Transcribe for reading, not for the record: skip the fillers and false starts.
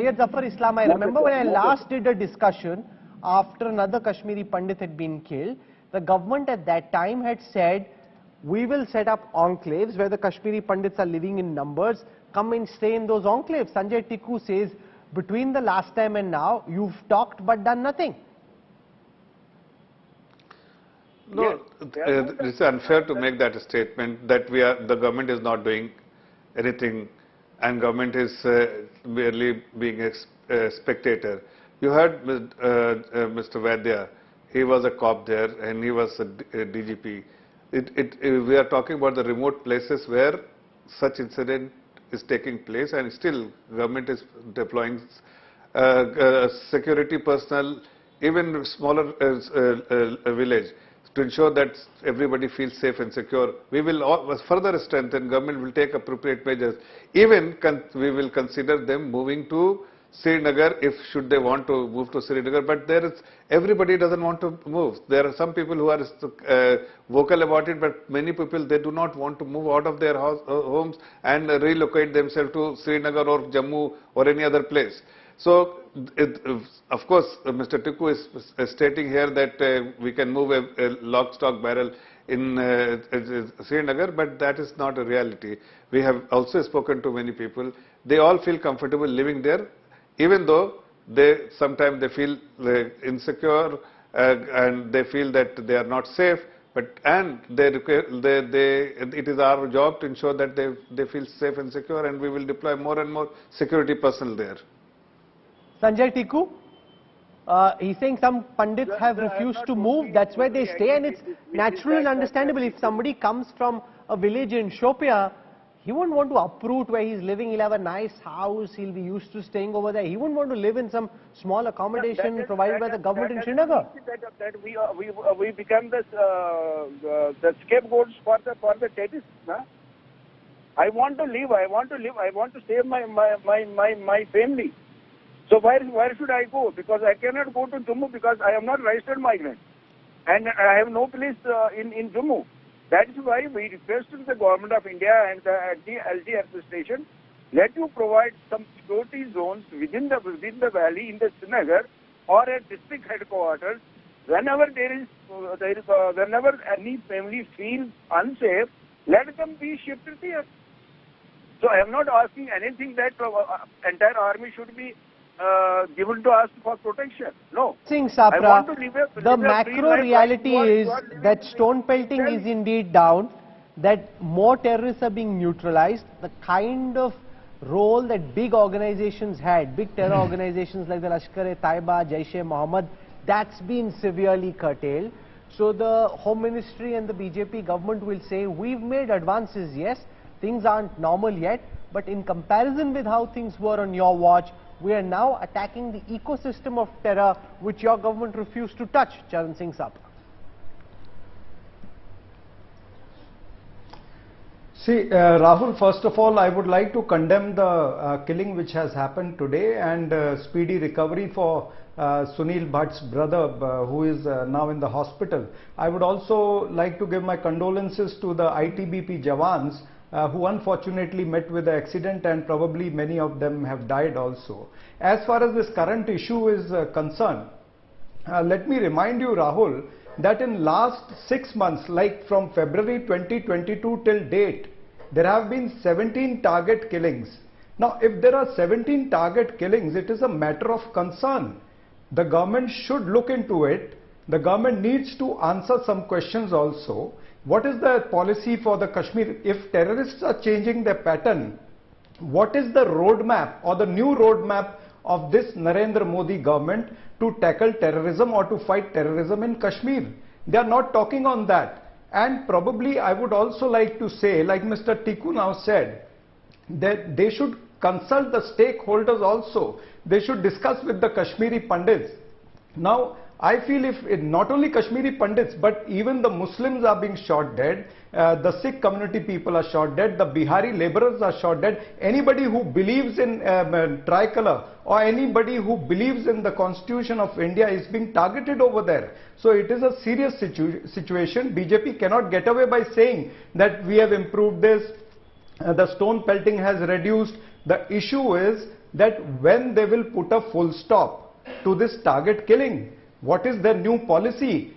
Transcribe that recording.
Syed Zafar Islam, I remember when I last did a discussion after another Kashmiri Pandit had been killed, the government at that time had said, we will set up enclaves where the Kashmiri Pandits are living in numbers, come and stay in those enclaves. Sanjay Tikku says, between the last time and now, you've talked but done nothing. No, it's unfair to make that statement that the government is not doing anything and government is merely being a spectator. You heard Mr. Vaidya, he was a cop there and he was a DGP. We are talking about the remote places where such incident is taking place, and still government is deploying security personnel, even smaller village, to ensure that everybody feels safe and secure. We will further strengthen, government will take appropriate measures. Even we will consider them moving to Srinagar should they want to move to Srinagar, but everybody doesn't want to move. There are some people who are vocal about it, but many people, they do not want to move out of their homes and relocate themselves to Srinagar or Jammu or any other place. So, of course, Mr. Tikku is stating here that we can move a lock, stock, barrel in Srinagar, but that is not a reality. We have also spoken to many people. They all feel comfortable living there, even though sometimes they feel insecure and they feel that they are not safe. It is our job to ensure that they feel safe and secure, and we will deploy more and more security personnel there. Sanjay Tikku, he's saying some Pandits have refused to move, that's where they stay, and it's natural and understandable. If somebody comes from a village in Shopian, he won't want to uproot where he's living. He'll have a nice house, he'll be used to staying over there. He won't want to live in some small accommodation provided by the government in Srinagar. That we become the scapegoats for the terrorists. Huh? I want to live, I want to save my family. So where should I go? Because I cannot go to Jammu because I am not registered migrant. And I have no place in Jammu. That is why we requested the Government of India and the LG administration, let you provide some security zones within the valley in the Srinagar or at district headquarters. Whenever whenever any family feels unsafe, let them be shifted there. So I am not asking anything that entire army should be given to us for protection. No. Singh Sapra, the macro reality is that stone pelting is indeed down, that more terrorists are being neutralized. The kind of role that big organizations had, big terror organizations like the Lashkar-e-Taiba, Jaish-e-Mohammed, that's been severely curtailed. So the Home Ministry and the BJP government will say, we've made advances, yes, things aren't normal yet, but in comparison with how things were on your watch, we are now attacking the ecosystem of terror which your government refused to touch. Charan Singh Sapra. See, Rahul, first of all, I would like to condemn the killing which has happened today and speedy recovery for Sunil Bhatt's brother who is now in the hospital. I would also like to give my condolences to the ITBP Jawans who unfortunately met with the accident, and probably many of them have died also. As far as this current issue is concerned, let me remind you, Rahul, that in last 6 months, like from February 2022 till date, there have been 17 target killings. Now, if there are 17 target killings, it is a matter of concern. The government should look into it. The government needs to answer some questions also. What is the policy for the Kashmir? If terrorists are changing their pattern, what is the roadmap or the new roadmap of this Narendra Modi government to tackle terrorism or to fight terrorism in Kashmir? They are not talking on that. And probably I would also like to say, like Mr. Tikku now said, that they should consult the stakeholders also. They should discuss with the Kashmiri Pandits. Now, I feel if not only Kashmiri Pandits, but even the Muslims are being shot dead, the Sikh community people are shot dead, the Bihari laborers are shot dead, anybody who believes in tricolor or anybody who believes in the Constitution of India is being targeted over there. So it is a serious situation. BJP cannot get away by saying that we have improved this, the stone pelting has reduced. The issue is that when they will put a full stop to this target killing. What is their new policy?